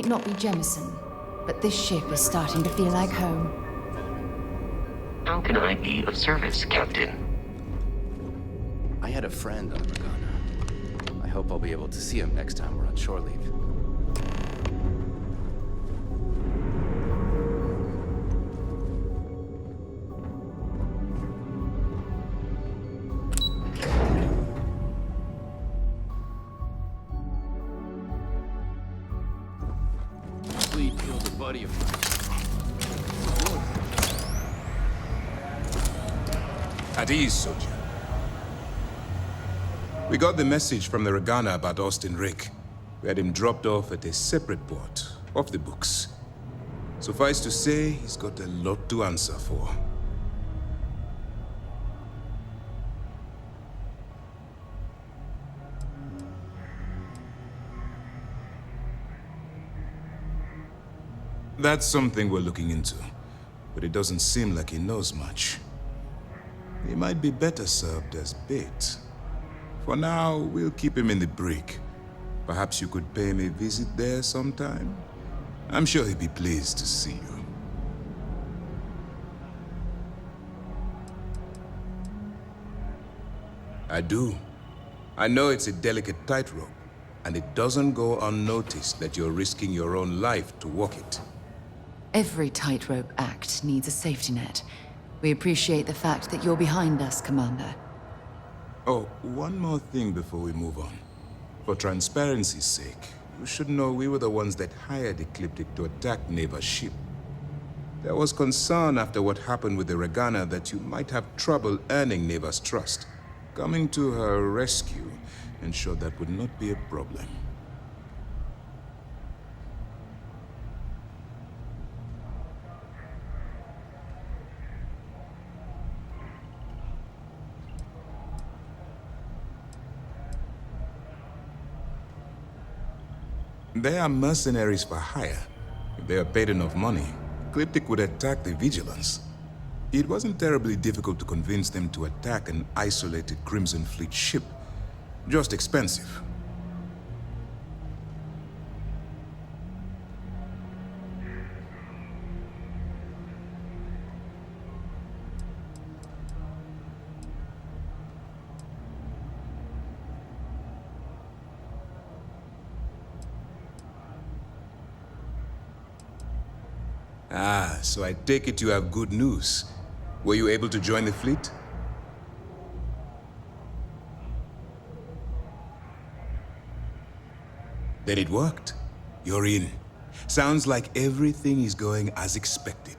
Might not be Jemison, but this ship is starting to feel like home. How can I be of service, Captain? I had a friend on the Regana. I hope I'll be able to see him next time we're on shore leave. Fleet killed a buddy of mine. At ease, soldier. We got the message from the Regana about Austin Rick. We had him dropped off at a separate port, off the books. Suffice to say, he's got a lot to answer for. That's something we're looking into, but it doesn't seem like he knows much. He might be better served as bait. For now, we'll keep him in the brig. Perhaps you could pay him a visit there sometime? I'm sure he'd be pleased to see you. I do. I know it's a delicate tightrope, and it doesn't go unnoticed that you're risking your own life to walk it. Every tightrope act needs a safety net. We appreciate the fact that you're behind us, Commander. Oh, one more thing before we move on. For transparency's sake, you should know we were the ones that hired Ecliptic to attack Neva's ship. There was concern after what happened with the Regana that you might have trouble earning Neva's trust. Coming to her rescue ensured that would not be a problem. They are mercenaries for hire. If they are paid enough money, Ecliptic would attack the Vigilance. It wasn't terribly difficult to convince them to attack an isolated Crimson Fleet ship. Just expensive. Ah, so I take it you have good news. Were you able to join the fleet? Then it worked. You're in. Sounds like everything is going as expected.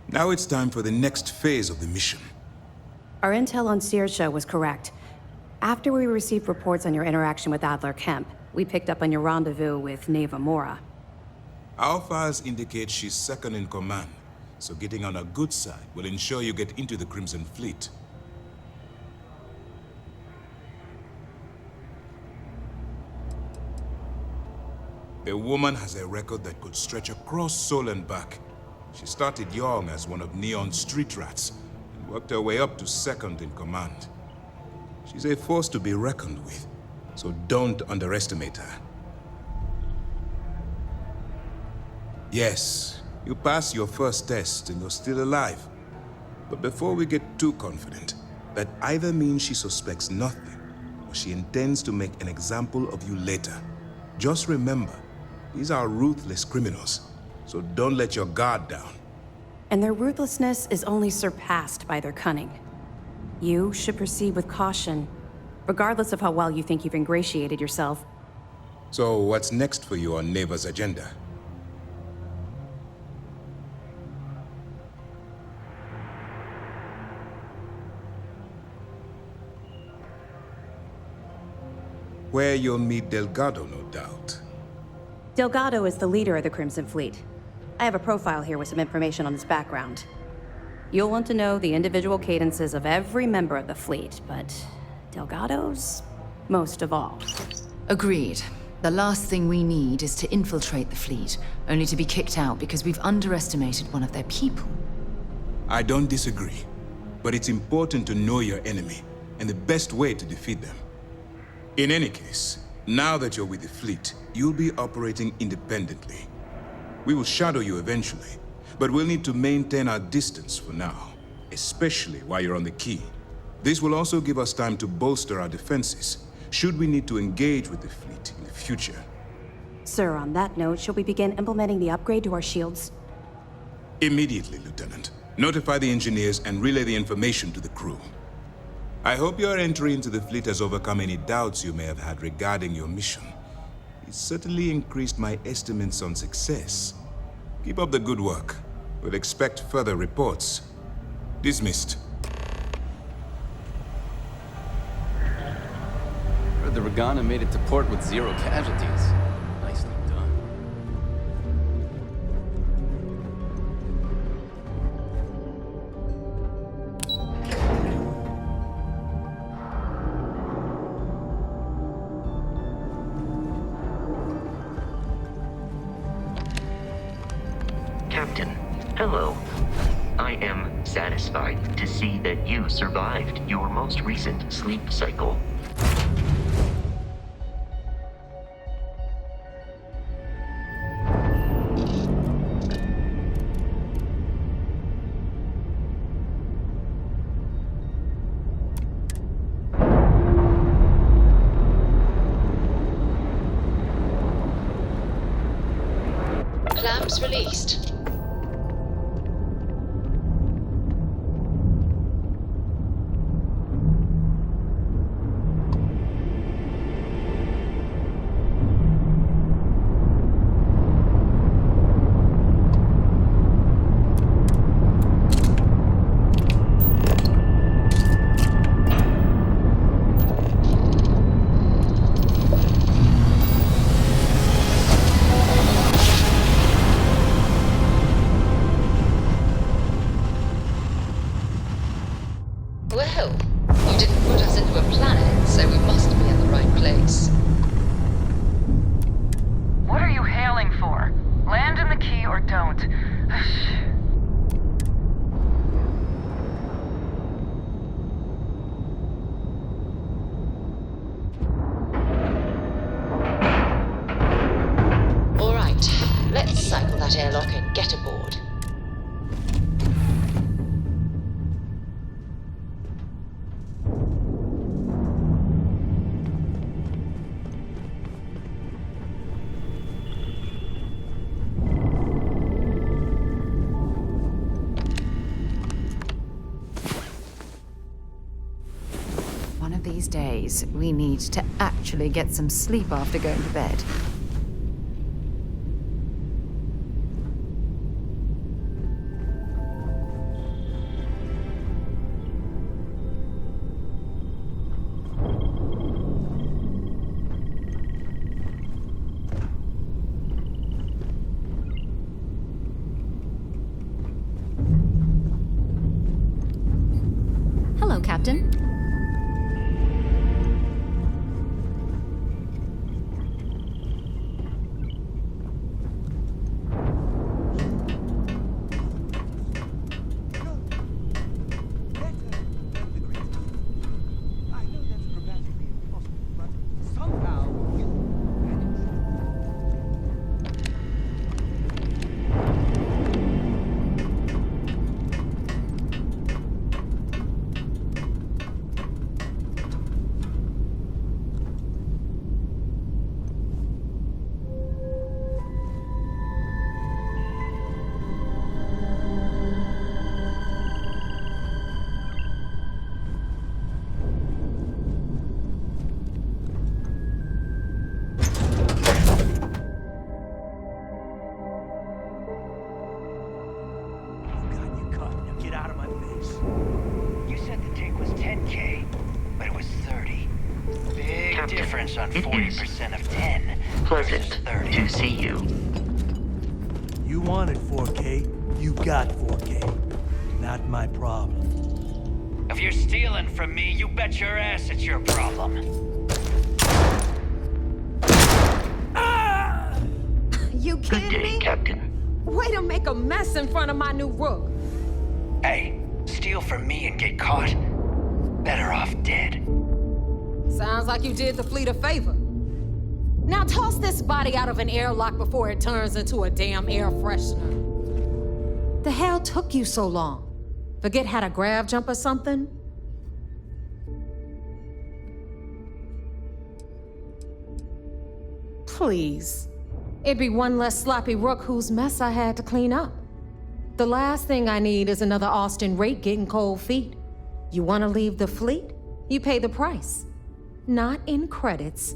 Now it's time for the next phase of the mission. Our intel on Saoirse was correct. After we received reports on your interaction with Adler Kemp, we picked up on your rendezvous with Neva Mora. Our files indicate she's second in command, so getting on her good side will ensure you get into the Crimson Fleet. The woman has a record that could stretch across Sol and back. She started young as one of Neon's street rats, and worked her way up to second in command. She's a force to be reckoned with, so don't underestimate her. Yes, you passed your first test and you're still alive. But before we get too confident, that either means she suspects nothing, or she intends to make an example of you later. Just remember, these are ruthless criminals, so don't let your guard down. And their ruthlessness is only surpassed by their cunning. You should proceed with caution, regardless of how well you think you've ingratiated yourself. So what's next for you on Neva's agenda? Where you'll meet Delgado, no doubt. Delgado is the leader of the Crimson Fleet. I have a profile here with some information on his background. You'll want to know the individual cadences of every member of the fleet, but Delgado's most of all. Agreed. The last thing we need is to infiltrate the fleet, only to be kicked out because we've underestimated one of their people. I don't disagree, but it's important to know your enemy, and the best way to defeat them. In any case, Now that you're with the fleet, you'll be operating independently. We will shadow you eventually, but we'll need to maintain our distance for now, especially while you're on the quay. This will also give us time to bolster our defenses, should we need to engage with the fleet in the future. Sir, on that note, shall we begin implementing the upgrade to our shields? Immediately, Lieutenant. Notify the engineers and relay the information to the crew. I hope your entry into the fleet has overcome any doubts you may have had regarding your mission. It certainly increased my estimates on success. Keep up the good work. We'll expect further reports. Dismissed. Heard the Regana made it to port with 0 casualties. Nicely done. Captain, hello. I am satisfied to see that you survived your most recent sleep cycle. Clamps released. Well, you didn't put us into a planet, so we must be in the right place. What are you hailing for? Land in the key or don't. All right, let's cycle that airlock and get aboard. One of these days, we need to actually get some sleep after going to bed. Hello, Captain. Difference on It 40% of 10. Pleasant versus 30. to see you. You wanted 4K, you got 4K. Not my problem. If you're stealing from me, you bet your ass it's your problem. You Good kidding day, me? Captain. Way to make a mess in front of my new rook. Hey, steal from me and get caught. Better off dead. Sounds like you did the fleet a favor. Now toss this body out of an airlock before it turns into a damn air freshener. The hell took you so long? Forget how to grav jump or something? Please. It'd be one less sloppy rook whose mess I had to clean up. The last thing I need is another Austin rate getting cold feet. You want to leave the fleet? You pay the price. Not in credits,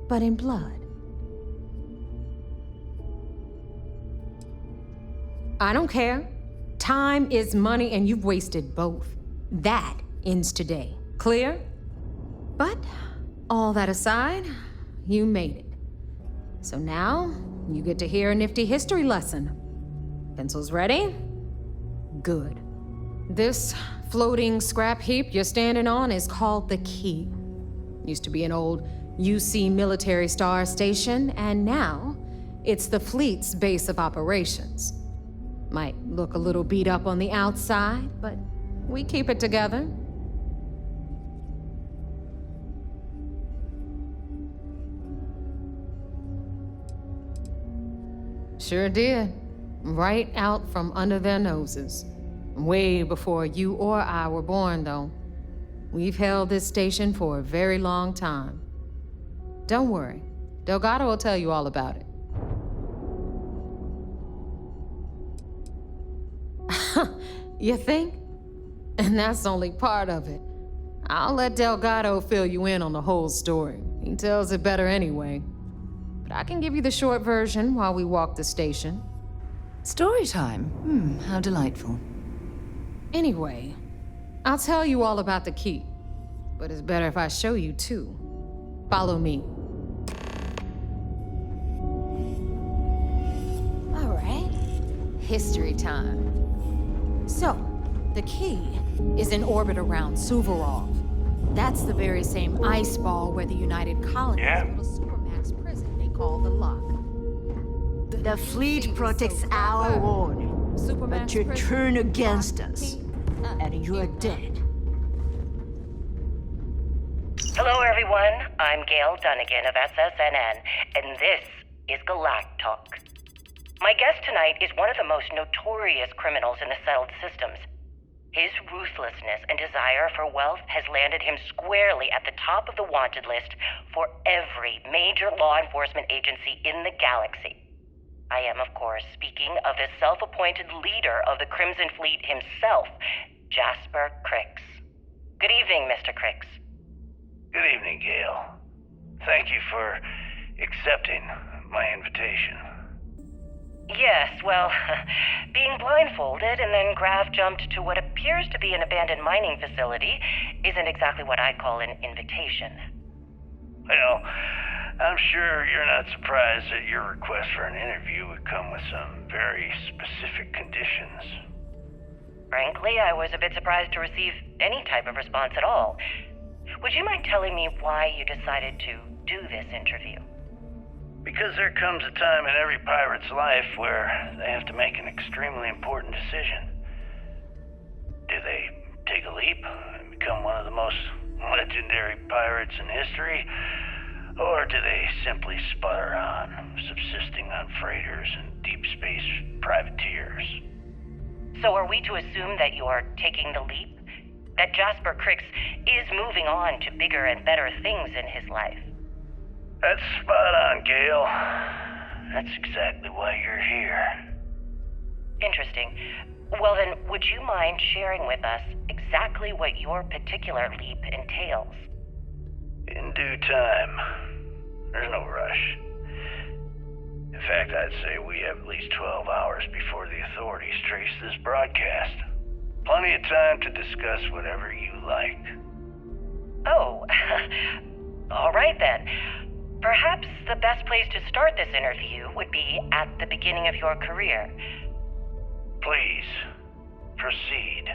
but in blood. I don't care. Time is money and you've wasted both. That ends today. Clear? But all that aside, you made it. So now, you get to hear a nifty history lesson. Pencils ready? Good. This floating scrap heap you're standing on is called the Key. Used to be an old UC military star station, and now it's the fleet's base of operations. Might look a little beat up on the outside, but we keep it together. Sure did. Right out from under their noses. Way before you or I were born, though. We've held this station for a very long time. Don't worry. Delgado will tell you all about it. You think? And that's only part of it. I'll let Delgado fill you in on the whole story. He tells it better anyway. But I can give you the short version while we walk the station. Story time. How delightful. Anyway, I'll tell you all about the Key. But it's better if I show you too. Follow me. All right. History time. So, the Key is in orbit around Suvorov. That's the very same ice ball where the United Colonies built a supermax prison they call the Lock. The fleet protects our world, but you turn against us, and you're dead. Hello, everyone. I'm Gail Dunnigan of SSNN, and this is Galactalk. My guest tonight is one of the most notorious criminals in the settled systems. His ruthlessness and desire for wealth has landed him squarely at the top of the wanted list for every major law enforcement agency in the galaxy. I am, of course, speaking of the self-appointed leader of the Crimson Fleet himself, Jasper Crix. Good evening, Mr. Crix. Good evening, Gail. Thank you for accepting my invitation. Yes, well, being blindfolded and then grav jumped to what appears to be an abandoned mining facility isn't exactly what I'd call an invitation. Well, I'm sure you're not surprised that your request for an interview would come with some very specific conditions. Frankly, I was a bit surprised to receive any type of response at all. Would you mind telling me why you decided to do this interview? Because there comes a time in every pirate's life where they have to make an extremely important decision. Do they take a leap and become one of the most legendary pirates in history? Or do they simply sputter on, subsisting on freighters and deep space privateers? So are we to assume that you're taking the leap? That Jasper Crix is moving on to bigger and better things in his life? That's spot on, Gail. That's exactly why you're here. Interesting. Well then, would you mind sharing with us exactly what your particular leap entails? In due time. There's no rush. In fact, I'd say we have at least 12 hours before the authorities trace this broadcast. Plenty of time to discuss whatever you like. Oh, all right then. Perhaps the best place to start this interview would be at the beginning of your career. Please, proceed.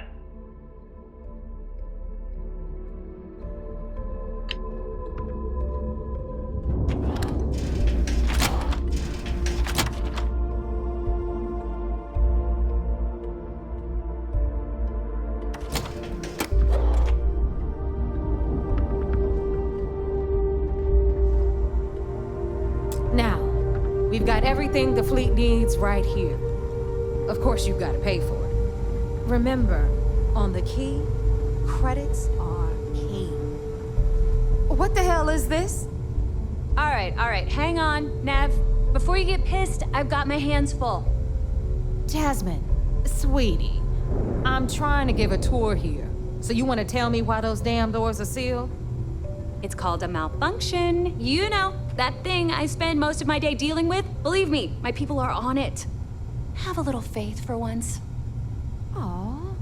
Now, we've got everything the fleet needs right here. Of course, you've got to pay for it. Remember, on the key, credits are king. What the hell is this? All right, hang on, Nev. Before you get pissed, I've got my hands full. Jasmine, sweetie, I'm trying to give a tour here. So you want to tell me why those damn doors are sealed? It's called a malfunction. You know, that thing I spend most of my day dealing with. Believe me, my people are on it. Have a little faith for once. Aw.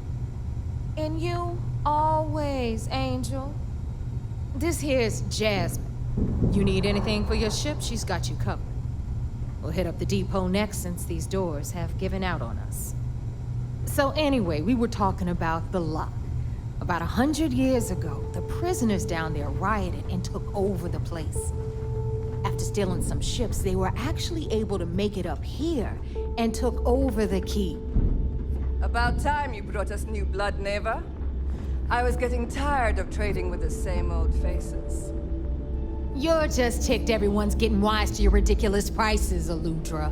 And you, always, Angel. This here's Jasmine. You need anything for your ship, she's got you covered. We'll hit up the depot next since these doors have given out on us. So anyway, we were talking about the lock. About 100 years ago, the prisoners down there rioted and took over the place. After stealing some ships, they were actually able to make it up here and took over the key. About time you brought us new blood, Neva. I was getting tired of trading with the same old faces. You're just ticked everyone's getting wise to your ridiculous prices, Aludra.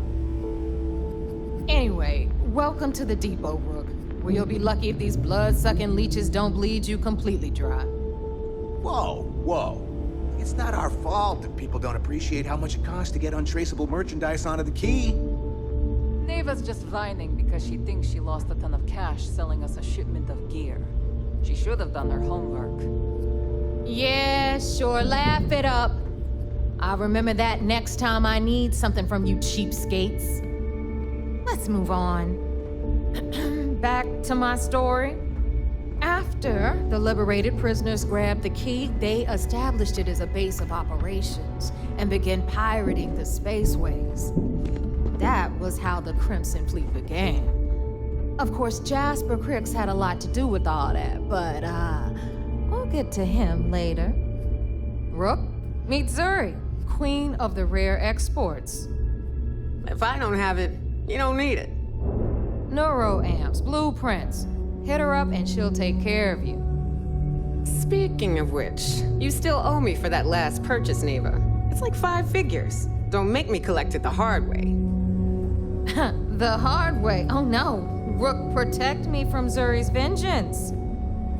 Anyway, welcome to the depot, Rook, where you'll be lucky if these blood-sucking leeches don't bleed you completely dry. Whoa. It's not our fault that people don't appreciate how much it costs to get untraceable merchandise onto the key. Neva's just whining because she thinks she lost a ton of cash selling us a shipment of gear. She should have done her homework. Yeah, sure, laugh it up. I'll remember that next time I need something from you cheapskates. Let's move on. Back to my story. After the liberated prisoners grabbed the key, they established it as a base of operations and began pirating the spaceways. That was how the Crimson Fleet began. Of course, Jasper Cricks had a lot to do with all that, but, we'll get to him later. Rook, meet Zuri, queen of the rare exports. If I don't have it, you don't need it. Neuroamps, blueprints. Hit her up and she'll take care of you. Speaking of which, you still owe me for that last purchase, Neva. It's like 5 figures. Don't make me collect it the hard way. The hard way? Oh no. Rook, protect me from Zuri's vengeance.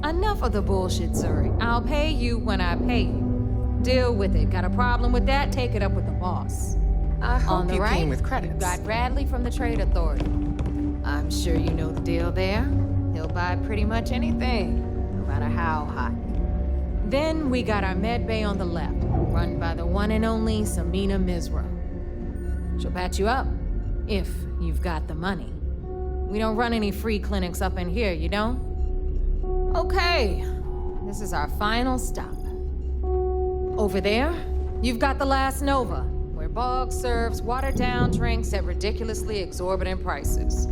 Enough of the bullshit, Zuri. I'll pay you when I pay you. Deal with it. Got a problem with that? Take it up with the boss. I hope On the you right, came with credits. got Bradley from the Trade Authority. I'm sure you know the deal there. He'll buy pretty much anything, no matter how hot. Then we got our med bay on the left, run by the one and only Samina Mizra. She'll patch you up, if you've got the money. We don't run any free clinics up in here, you don't? Okay, this is our final stop. Over there, you've got the Last Nova, where Bog serves watered-down drinks at ridiculously exorbitant prices.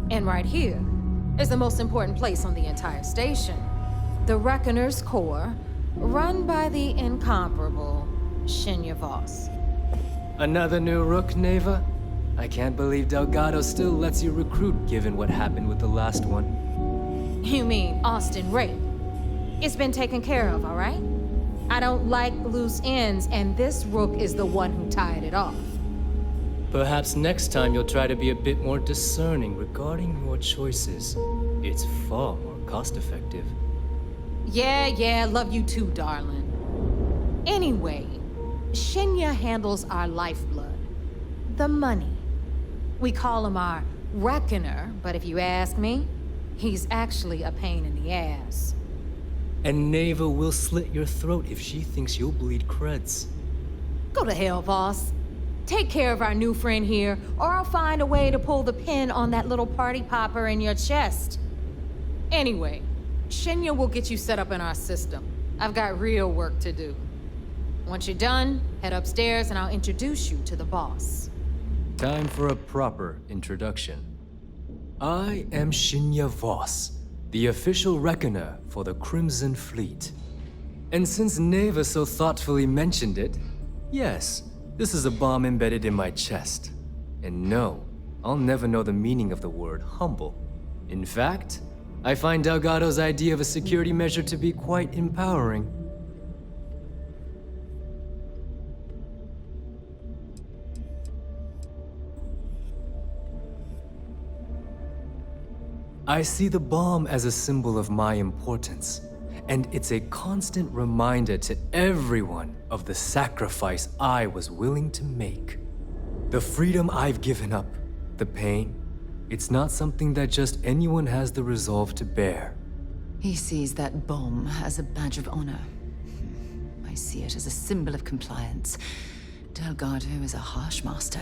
And right here is the most important place on the entire station, the Reckoner's Core, run by the incomparable Shinya Voss. Another new Rook, Neva? I can't believe Delgado still lets you recruit given what happened with the last one. You mean Austin Ray? It's been taken care of, all right? I don't like loose ends, and this Rook is the one who tied it off. Perhaps next time you'll try to be a bit more discerning regarding your choices. It's far more cost-effective. Yeah, love you too, darling. Anyway, Shinya handles our lifeblood, the money. We call him our Reckoner, but if you ask me, he's actually a pain in the ass. And Neva will slit your throat if she thinks you'll bleed creds. Go to hell, boss. Take care of our new friend here, or I'll find a way to pull the pin on that little party popper in your chest. Anyway, Shinya will get you set up in our system. I've got real work to do. Once you're done, head upstairs and I'll introduce you to the boss. Time for a proper introduction. I am Shinya Voss, the official reckoner for the Crimson Fleet. And since Neva so thoughtfully mentioned it, yes, this is a bomb embedded in my chest. And no, I'll never know the meaning of the word humble. In fact, I find Delgado's idea of a security measure to be quite empowering. I see the bomb as a symbol of my importance, and it's a constant reminder to everyone of the sacrifice I was willing to make. The freedom I've given up, the pain, it's not something that just anyone has the resolve to bear. He sees that bomb as a badge of honor. I see it as a symbol of compliance. Delgado is a harsh master.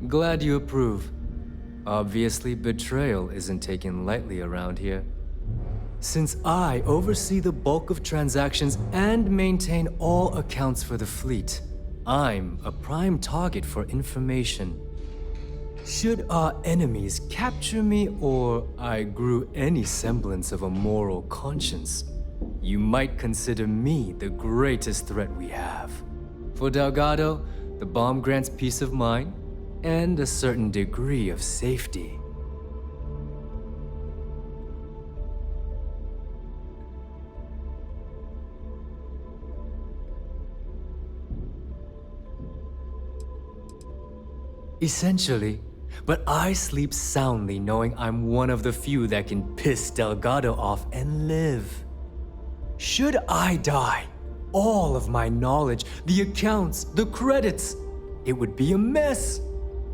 Glad you approve. Obviously, betrayal isn't taken lightly around here. Since I oversee the bulk of transactions and maintain all accounts for the fleet, I'm a prime target for information. Should our enemies capture me or I grew any semblance of a moral conscience, you might consider me the greatest threat we have. For Delgado, the bomb grants peace of mind and a certain degree of safety. Essentially, but I sleep soundly knowing I'm one of the few that can piss Delgado off and live. Should I die, all of my knowledge, the accounts, the credits, it would be a mess.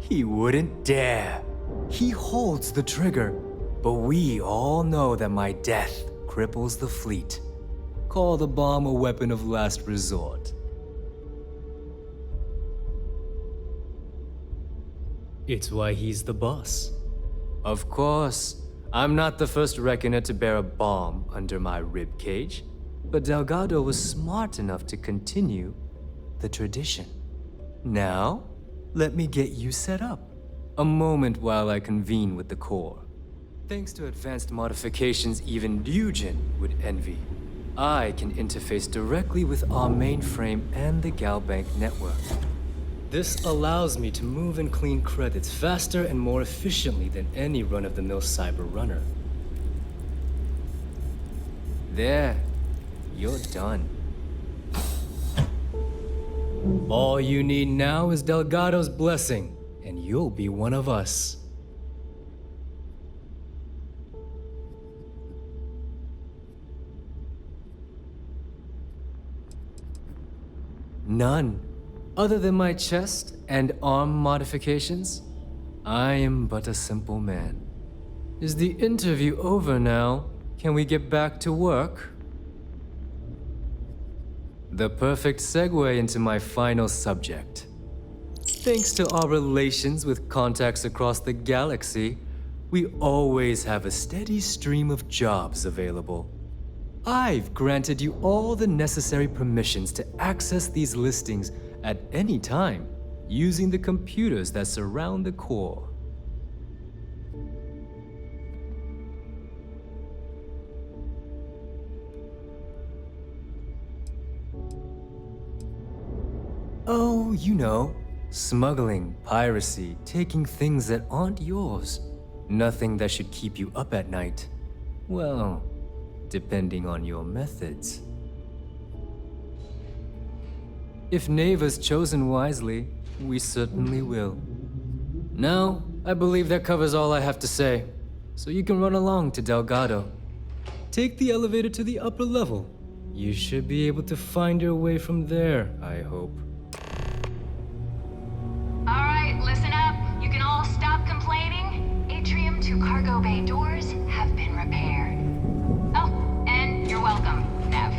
He wouldn't dare. He holds the trigger, but we all know that my death cripples the fleet. Call the bomb a weapon of last resort. It's why he's the boss. Of course, I'm not the first reckoner to bear a bomb under my ribcage, but Delgado was smart enough to continue the tradition. Now, let me get you set up. A moment while I convene with the core. Thanks to advanced modifications even Ryujin would envy, I can interface directly with our mainframe and the Galbank network. This allows me to move and clean credits faster and more efficiently than any run-of-the-mill cyber runner. There, you're done. All you need now is Delgado's blessing, and you'll be one of us. None. Other than my chest and arm modifications, I am but a simple man. Is the interview over now? Can we get back to work? The perfect segue into my final subject. Thanks to our relations with contacts across the galaxy, we always have a steady stream of jobs available. I've granted you all the necessary permissions to access these listings at any time, using the computers that surround the core. Oh, you know, smuggling, piracy, taking things that aren't yours. Nothing that should keep you up at night. Well, depending on your methods. If Neva's chosen wisely, we certainly will. Now, I believe that covers all I have to say, so you can run along to Delgado. Take the elevator to the upper level. You should be able to find your way from there, I hope. All right, listen up. You can all stop complaining. Atrium to cargo bay doors have been repaired. Oh, and you're welcome, Nev.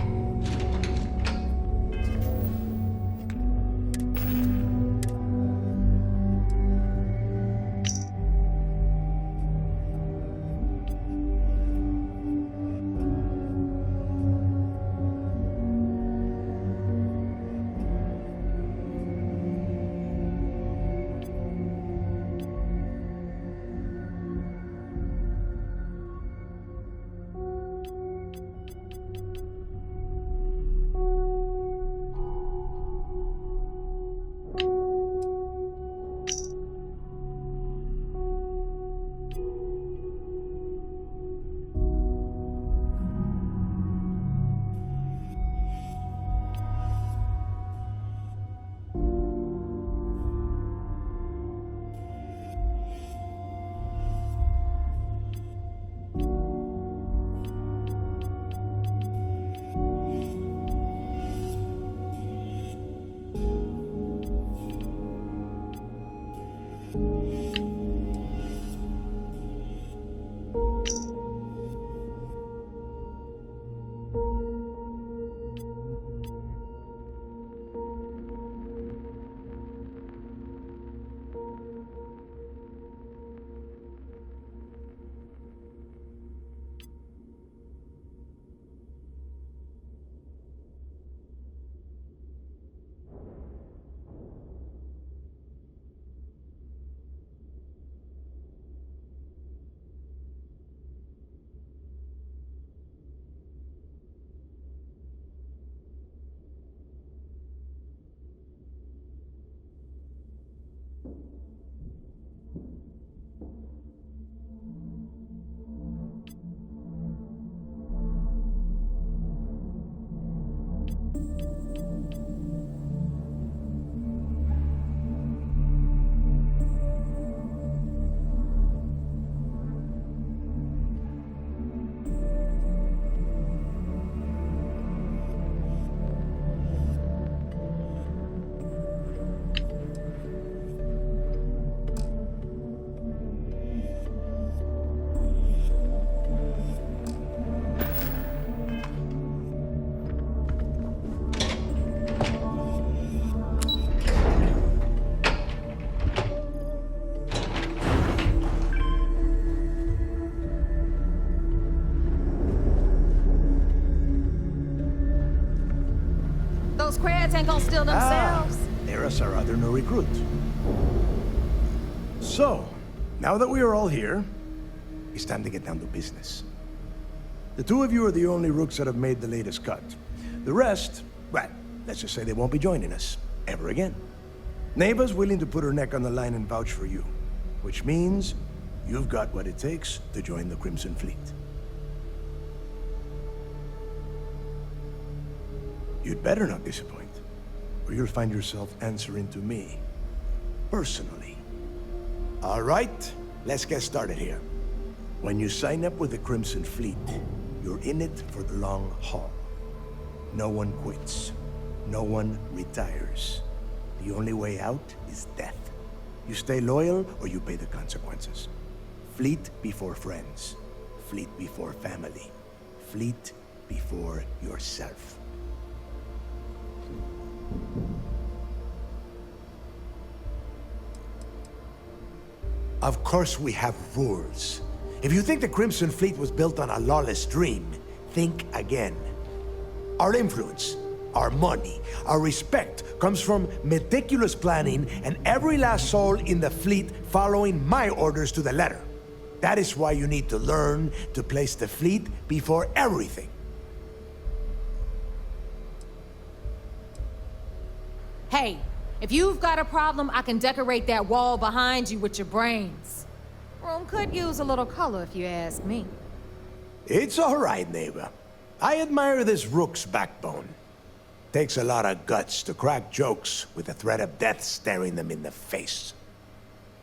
those crabs ain't gonna steal themselves. There's our other new recruit. So, now that we are all here, it's time to get down to business. The two of you are the only rooks that have made the latest cut. The rest, well, let's just say they won't be joining us ever again. Neva's willing to put her neck on the line and vouch for you, which means you've got what it takes to join the Crimson Fleet. You'd better not disappoint, or you'll find yourself answering to me, personally. All right, let's get started here. When you sign up with the Crimson Fleet, you're in it for the long haul. No one quits. No one retires. The only way out is death. You stay loyal or you pay the consequences. Fleet before friends. Fleet before family. Fleet before yourself. Of course we have rules. If you think the Crimson Fleet was built on a lawless dream, think again. Our influence, our money, our respect comes from meticulous planning and every last soul in the fleet following my orders to the letter. That is why you need to learn to place the fleet before everything. Hey, if you've got a problem, I can decorate that wall behind you with your brains. Room could use a little color if you ask me. It's all right, neighbor. I admire this rook's backbone. Takes a lot of guts to crack jokes with the threat of death staring them in the face.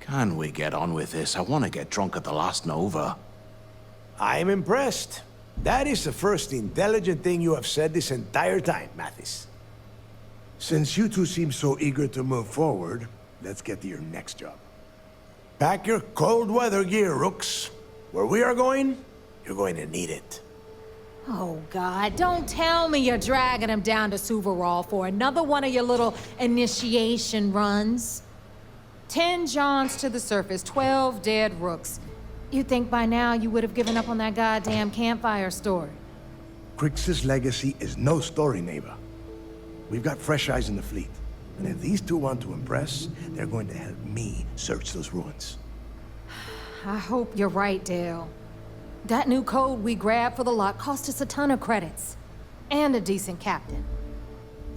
Can we get on with this? I want to get drunk at the last Nova. I'm impressed. That is the first intelligent thing you have said this entire time, Mathis. Since you two seem so eager to move forward, let's get to your next job. Pack your cold weather gear, rooks. Where we are going, you're going to need it. Oh, God, don't tell me you're dragging him down to Suvarol for another one of your little initiation runs. 10 Johns to the surface, 12 dead rooks. You'd think by now you would have given up on that goddamn campfire story. Crix's legacy is no story, neighbor. We've got fresh eyes in the fleet. And if these two want to impress, they're going to help me search those ruins. I hope you're right, Dale. That new code we grabbed for the lot cost us a ton of credits. And a decent captain.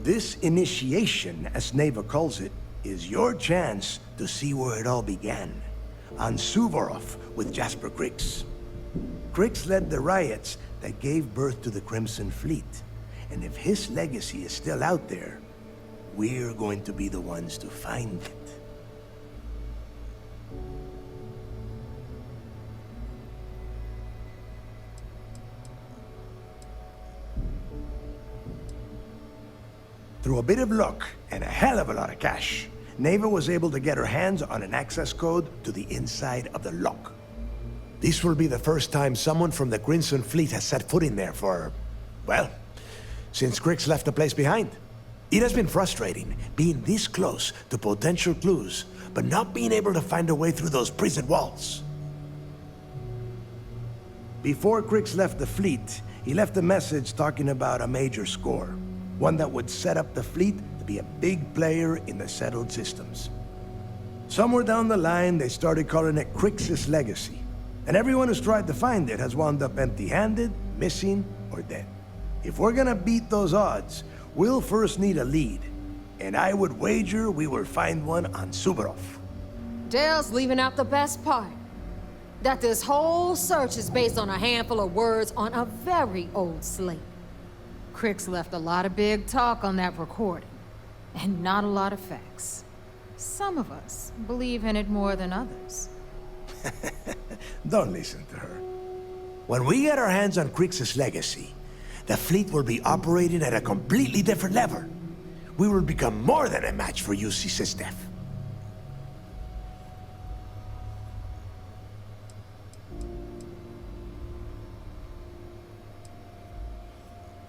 This initiation, as Neva calls it, is your chance to see where it all began. On Suvorov with Jasper Crix. Crix led the riots that gave birth to the Crimson Fleet. And if his legacy is still out there, we're going to be the ones to find it. Through a bit of luck and a hell of a lot of cash, Neva was able to get her hands on an access code to the inside of the lock. This will be the first time someone from the Crimson Fleet has set foot in there for, well, since Crix left the place behind. It has been frustrating, being this close to potential clues, but not being able to find a way through those prison walls. Before Crix left the fleet, he left a message talking about a major score. One that would set up the fleet to be a big player in the settled systems. Somewhere down the line, they started calling it Crix's legacy. And everyone who's tried to find it has wound up empty-handed, missing, or dead. If we're gonna beat those odds, we'll first need a lead. And I would wager we will find one on Suvorov. Dale's leaving out the best part. That this whole search is based on a handful of words on a very old slate. Crix left a lot of big talk on that recording, and not a lot of facts. Some of us believe in it more than others. Don't listen to her. When we get our hands on Crix's legacy, the fleet will be operating at a completely different level. We will become more than a match for UC Sistef.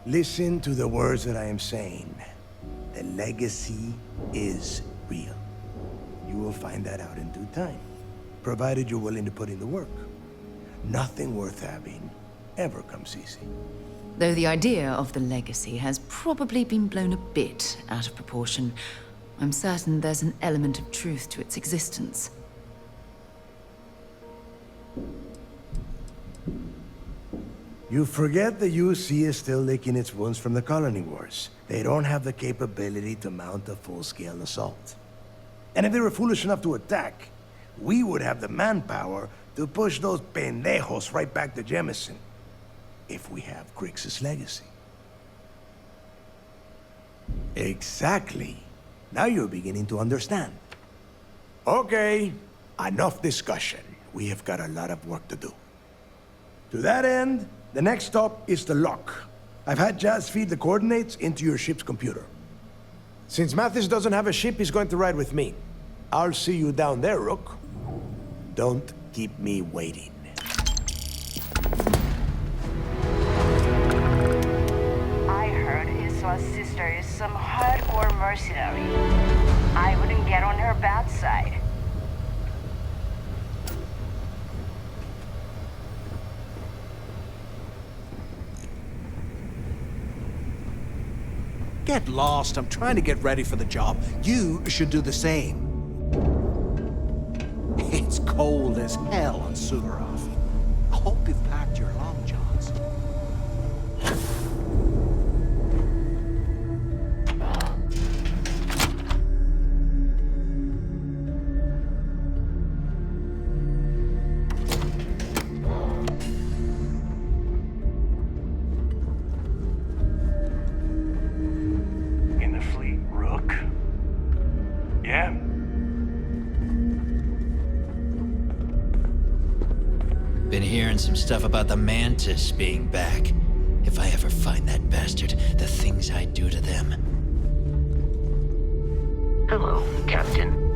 Listen to the words that I am saying. The legacy is real. You will find that out in due time, provided you're willing to put in the work. Nothing worth having ever comes easy. Though the idea of the legacy has probably been blown a bit out of proportion, I'm certain there's an element of truth to its existence. You forget the UC is still licking its wounds from the colony wars. They don't have the capability to mount a full-scale assault. And if they were foolish enough to attack, we would have the manpower to push those pendejos right back to Jemison. If we have Grixis' legacy. Exactly. Now you're beginning to understand. Okay, enough discussion. We have got a lot of work to do. To that end, the next stop is the lock. I've had Jazz feed the coordinates into your ship's computer. Since Mathis doesn't have a ship, he's going to ride with me. I'll see you down there, Rook. Don't keep me waiting. I heard Isla's sister is some hardcore mercenary. I wouldn't get on her bad side. Get lost. I'm trying to get ready for the job. You should do the same. It's cold as hell on Suvorov. I hope you've packed your long johns. In the fleet, Rook? Yeah? Been hearing some stuff about the Mantis being back. If I ever find that bastard, the things I do to them. Hello, Captain.